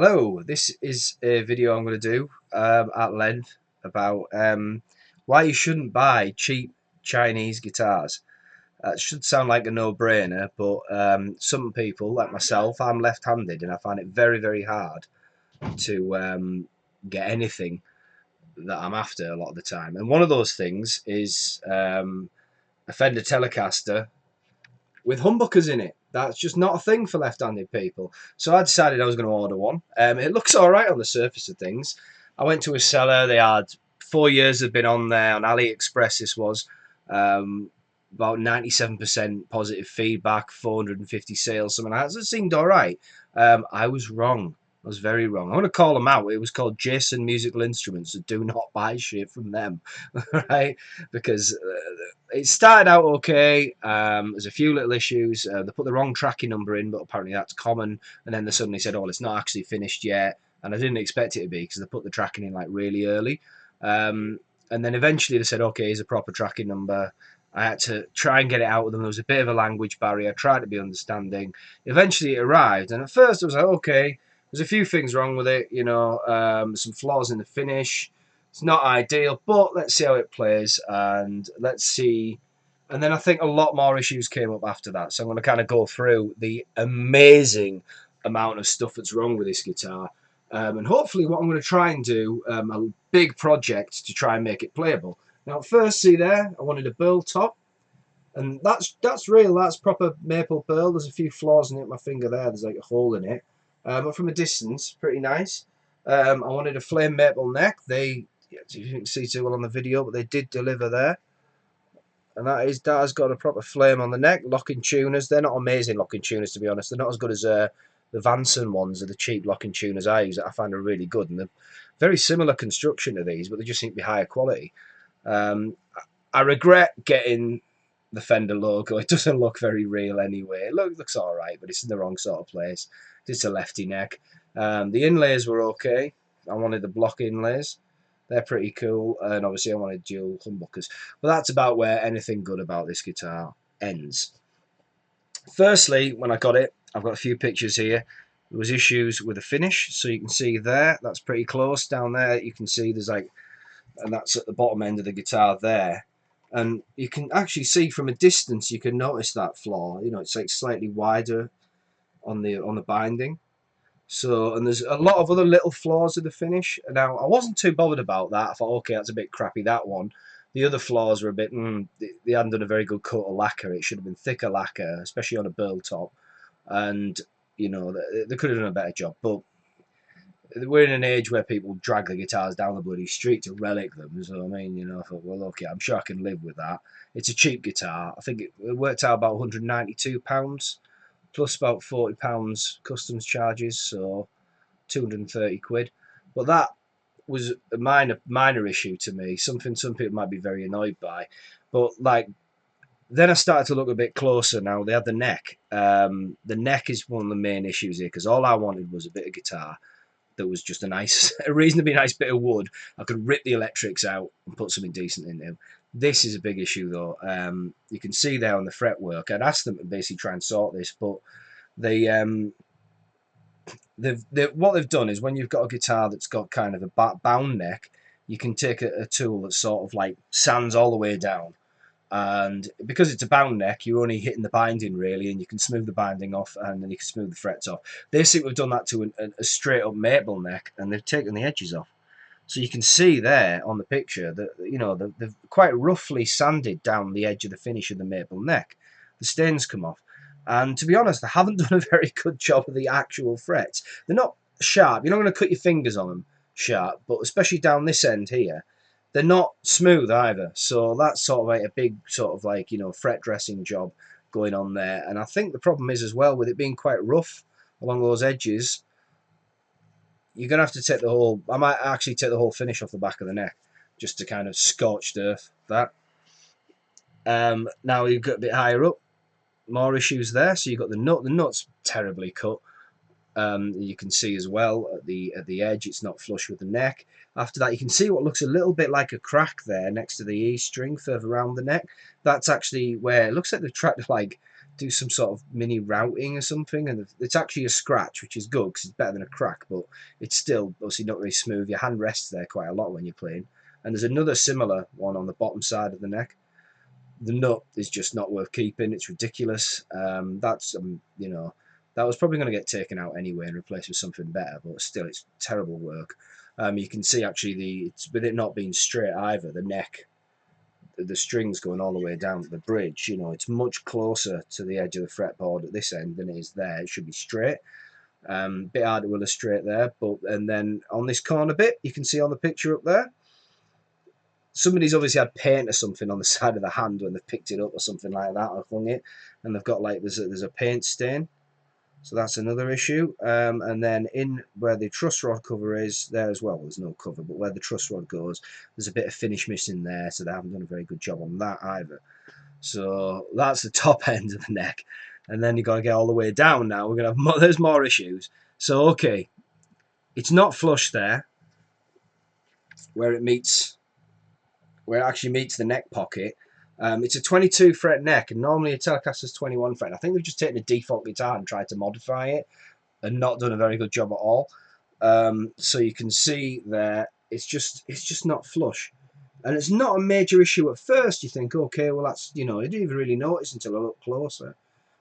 Hello, this is a video I'm going to do at length about why you shouldn't buy cheap Chinese guitars. It should sound like a no-brainer, but some people, like myself, I'm left-handed and I find it very, very hard to get anything that I'm after a lot of the time. And one of those things is a Fender Telecaster with humbuckers in it. That's just not a thing for left-handed people. So I decided I was going to order one. It looks all right on the surface of things. I went to a seller. They had 4 years had been on there on Aliexpress. This was about 97% positive feedback, 450 sales, something like that. So it seemed all right. I was wrong. I was very wrong. I want to call them out. It was called Jason Musical Instruments. So do not buy shit from them, right? Because it started out okay. There's a few little issues. They put the wrong tracking number in, but apparently that's common. And then they suddenly said, "Oh, well, it's not actually finished yet." And I didn't expect it to be because they put the tracking in like really early. And then eventually they said, "Okay, here's a proper tracking number." I had to try and get it out of them. There was a bit of a language barrier. I tried to be understanding. Eventually it arrived, and at first I was like, "Okay." There's a few things wrong with it, some flaws in the finish. It's not ideal, but let's see how it plays and let's see. And then I think a lot more issues came up after that. So I'm going to kind of go through the amazing amount of stuff that's wrong with this guitar. And hopefully what I'm going to try and do, a big project to try and make it playable. Now, first, see there, I wanted a burl top. And that's real, that's proper maple pearl. There's a few flaws in it, my finger there, there's like a hole in it. But from a distance, pretty nice. I wanted a flame maple neck. They, you can see too well on the video, but they did deliver there. And that has got a proper flame on the neck. Locking tuners, they're not amazing locking tuners, to be honest. They're not as good as the Vanson ones, or the cheap locking tuners I use that I find are really good. And they're very similar construction to these, but they just seem to be higher quality. I regret getting the Fender logo. It doesn't look very real anyway. It looks all right, but it's in the wrong sort of place. It's a lefty neck. The inlays were okay. I wanted the block inlays. They're pretty cool, and obviously I wanted dual humbuckers. But that's about where anything good about this guitar ends. Firstly, when I got it, I've got a few pictures here. There was issues with the finish, so you can see there, that's pretty close. Down there, you can see there's like, and that's at the bottom end of the guitar there. And you can actually see from a distance, you can notice that flaw. You know, it's like slightly wider on the binding. So, and there's a lot of other little flaws of the finish. Now, I wasn't too bothered about that. I thought, okay, that's a bit crappy, that one. The other flaws were a bit, they hadn't done a very good coat of lacquer. It should have been thicker lacquer, especially on a burl top. And, you know, they could have done a better job. But we're in an age where people drag the guitars down the bloody street to relic them. So, I mean, you know, I thought, well, okay, I'm sure I can live with that. It's a cheap guitar. I think it worked out about £192. Plus about £40 customs charges, so 230 quid. But that was a minor issue to me, something some people might be very annoyed by. But like, then I started to look a bit closer. Now they had the neck. The neck is one of the main issues here, because all I wanted was a bit of guitar that was just a reasonably nice bit of wood. I could rip the electrics out and put something decent into. This is a big issue though. You can see there on the fretwork. I'd asked them to basically try and sort this, but what they've done is, when you've got a guitar that's got kind of a bound neck, you can take a tool that sort of like sands all the way down. And because it's a bound neck, you're only hitting the binding really, and you can smooth the binding off, and then you can smooth the frets off. They seem to have done that to a straight up maple neck, and they've taken the edges off. So you can see there on the picture that, you know, they've quite roughly sanded down the edge of the finish of the maple neck. The stains come off. And to be honest, they haven't done a very good job of the actual frets. They're not sharp. You're not going to cut your fingers on them sharp, but especially down this end here, they're not smooth either. So that's sort of like a big sort of like, you know, fret dressing job going on there. And I think the problem is as well, with it being quite rough along those edges, you're going to have to take the whole, I might actually take the whole finish off the back of the neck just to kind of scorched earth that. Now you've got a bit higher up, more issues there. So you've got the nut. The nut's terribly cut. You can see as well at the edge, it's not flush with the neck. After that, you can see what looks a little bit like a crack there next to the E string further around the neck. That's actually where it looks like they've tried to like do some sort of mini routing or something, and it's actually a scratch, which is good because it's better than a crack, but it's still obviously not very smooth. Your hand rests there quite a lot when you're playing. And there's another similar one on the bottom side of the neck. The nut is just not worth keeping. It's ridiculous. That's you know, that was probably going to get taken out anyway and replaced with something better, but still, it's terrible work. You can see actually it's with it not being straight either. The neck, the strings going all the way down to the bridge. You know, it's much closer to the edge of the fretboard at this end than it is there. It should be straight. Bit hard to illustrate there, but and then on this corner bit, you can see on the picture up there, somebody's obviously had paint or something on the side of the hand when they've picked it up or something like that or hung it, and they've got like there's a paint stain, so that's another issue. And then in where the truss rod cover is there as well, there's no cover, but where the truss rod goes, there's a bit of finish missing there, so they haven't done a very good job on that either. So that's the top end of the neck, and then you've got to get all the way down. Now we're gonna have more, there's more issues. So okay, it's not flush there where it meets, where it actually meets the neck pocket. It's a 22 fret neck, and normally a Telecaster's 21 fret. I think they've just taken a default guitar and tried to modify it and not done a very good job at all. So you can see there, it's just not flush. And it's not a major issue at first. You think, okay, well that's, you know, I didn't even really notice until I looked closer,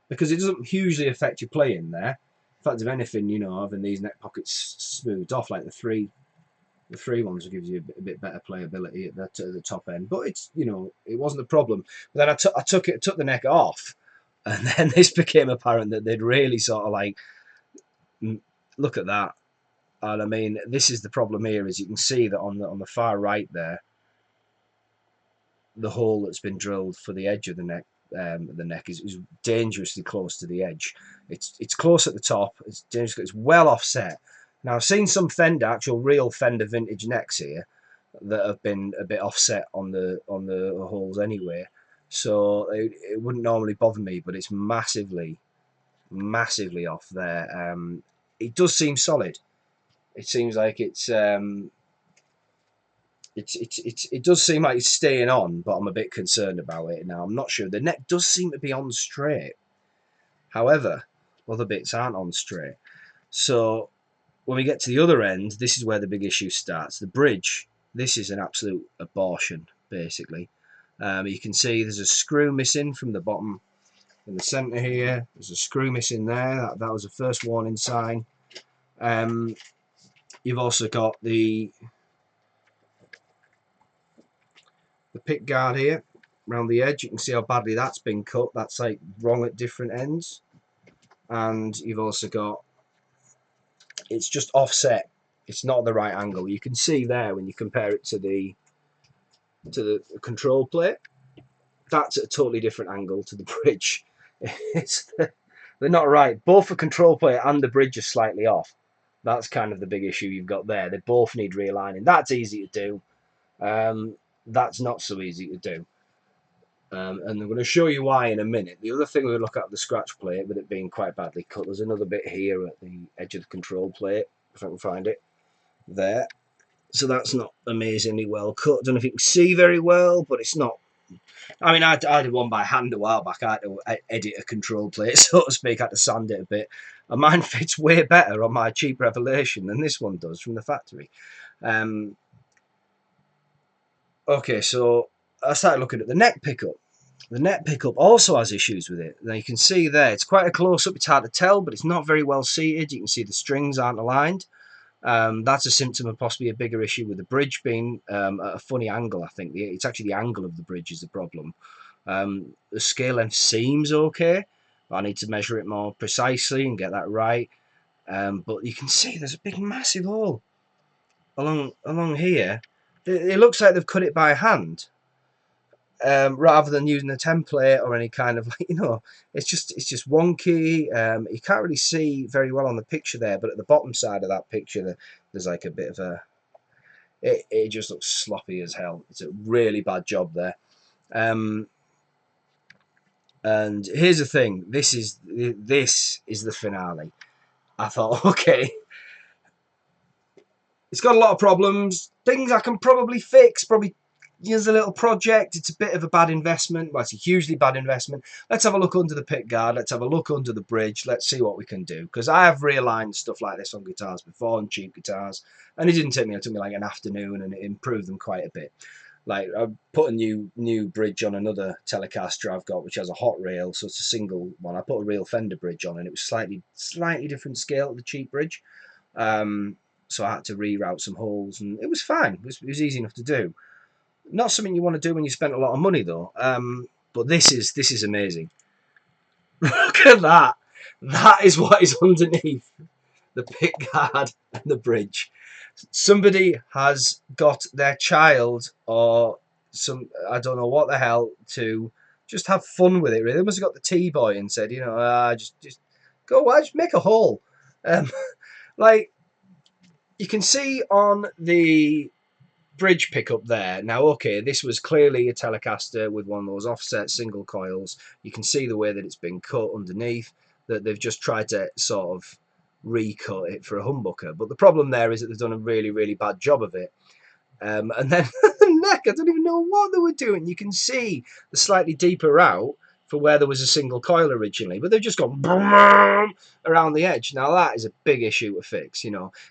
because it doesn't hugely affect your playing there. In fact, if anything, you know, having these neck pockets smoothed off, like the three ones, will give you a bit better playability at the top end. But it's, you know, it wasn't a problem. But then I took the neck off, and then this became apparent that they'd really sort of like, look at that. And I mean, this is the problem here, is you can see that on the far right there, the hole that's been drilled for the edge of the neck is dangerously close to the edge. It's close at the top. It's dangerous. It's well offset. Now I've seen some Fender, actual real Fender vintage necks here, that have been a bit offset on the holes anyway. So it wouldn't normally bother me, but it's massively off there. It does seem solid. It seems like it does seem like it's staying on, but I'm a bit concerned about it now. I'm not sure. The neck does seem to be on straight. However, other bits aren't on straight. So when we get to the other end, this is where the big issue starts. The bridge. This is an absolute abortion, basically. You can see there's a screw missing from the bottom in the centre here. There's a screw missing there. That was the first warning sign. You've also got the pick guard here around the edge. You can see how badly that's been cut. That's like wrong at different ends. And you've also got, it's just offset. It's not the right angle. You can see there when you compare it to the control plate, that's at a totally different angle to the bridge. They're not right. Both the control plate and the bridge are slightly off. That's kind of the big issue you've got there. They both need realigning. That's easy to do. That's not so easy to do. And I'm going to show you why in a minute. The other thing we look at the scratch plate, with it being quite badly cut, there's another bit here at the edge of the control plate, if I can find it, there. So that's not amazingly well cut. I don't know if you can see very well, but it's not. I mean, I did one by hand a while back. I had to edit a control plate, so to speak. I had to sand it a bit. And mine fits way better on my cheap Revelation than this one does from the factory. Okay, so I started looking at the neck pickup. The neck pickup also has issues with it. Now you can see there, it's quite a close-up. It's hard to tell, but it's not very well seated. You can see the strings aren't aligned. That's a symptom of possibly a bigger issue with the bridge being at a funny angle. I think it's actually the angle of the bridge is the problem. The scale length seems okay. I need to measure it more precisely and get that right. But you can see there's a big massive hole along here. It looks like they've cut it by hand, rather than using a template or any kind of, you know, it's just wonky. You can't really see very well on the picture there, but at the bottom side of that picture there's like a bit of a, it just looks sloppy as hell. It's a really bad job there. And here's the thing, this is the finale. I thought, okay, it's got a lot of problems, things I can probably fix, probably here's a little project. It's a bit of a bad investment. Well, it's a hugely bad investment. Let's have a look under the pick guard. Let's have a look under the bridge. Let's see what we can do. Because I have realigned stuff like this on guitars before, on cheap guitars. And it didn't take me, it took me like an afternoon, and it improved them quite a bit. Like, I put a new bridge on another Telecaster I've got, which has a hot rail, so it's a single one. I put a real Fender bridge on, and it was slightly different scale, the cheap bridge. So I had to reroute some holes, and it was fine. It was easy enough to do. Not something you want to do when you spent a lot of money, though. But this is amazing. Look at that. That is what is underneath the pick guard and the bridge. Somebody has got their child or some, I don't know what the hell, to just have fun with it. Really, they must have got the T-boy and said, just go, just make a hole. Um, like you can see on the bridge pickup there. Now, okay, this was clearly a Telecaster with one of those offset single coils. You can see the way that it's been cut underneath, that they've just tried to sort of recut it for a humbucker. But the problem there is that they've done a really, really bad job of it. And then the neck, I don't even know what they were doing. You can see the slightly deeper route for where there was a single coil originally, but they've just gone around the edge. Now that is a big issue to fix.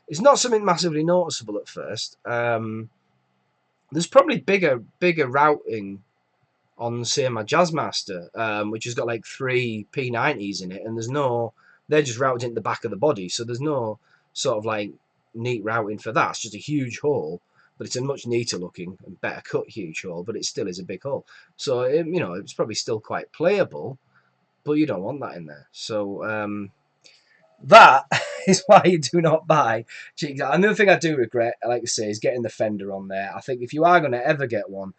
It's not something massively noticeable at first. There's probably bigger routing on, say, my Jazzmaster, which has got like 3 P90s in it, and they're just routed into the back of the body, so there's no sort of like neat routing for that. It's just a huge hole, but it's a much neater looking and better cut huge hole, but it still is a big hole. So, it's probably still quite playable, but you don't want that in there. So, that is why you do not buy cheap. Another thing I do regret, I like to say, is getting the Fender on there. I think if you are going to ever get one,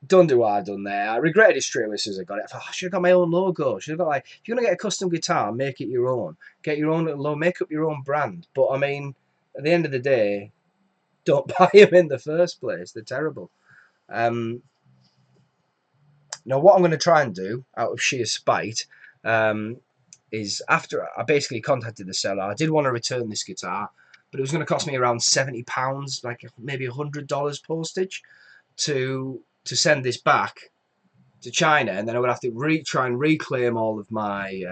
don't do what I've done there. I regretted it straight away as soon as I got it. I thought, I should have got my own logo. Should have got, like, if you're going to get a custom guitar, make it your own. Get your own little logo, make up your own brand. But I mean, at the end of the day, don't buy them in the first place. They're terrible. Now, what I'm going to try and do, out of sheer spite, is after I basically contacted the seller, I did want to return this guitar, but it was going to cost me around £70, like maybe $100 postage, to send this back to China, and then I would have to try and reclaim all of my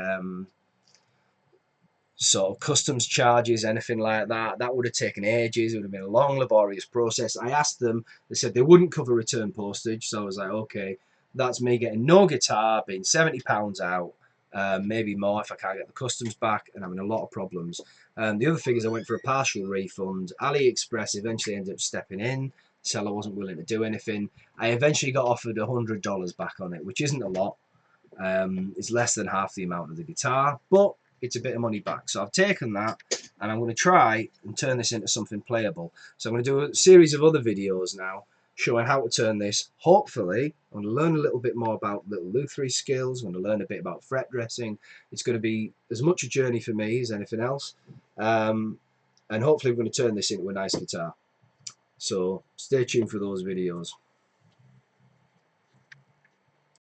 sort of customs charges, anything like that. That would have taken ages. It would have been a long, laborious process. I asked them, they said they wouldn't cover return postage, so I was like, okay, that's me getting no guitar, being £70 out, maybe more if I can't get the customs back, and having a lot of problems. The other thing is I went for a partial refund. Aliexpress eventually ended up stepping in. The seller wasn't willing to do anything. I eventually got offered $100 back on it, which isn't a lot. It's less than half the amount of the guitar, but it's a bit of money back. So I've taken that, and I'm going to try and turn this into something playable. So I'm going to do a series of other videos now showing how to turn this. Hopefully, I'm going to learn a little bit more about little lutherie skills. I'm going to learn a bit about fret dressing. It's going to be as much a journey for me as anything else. And hopefully we're going to turn this into a nice guitar. So stay tuned for those videos.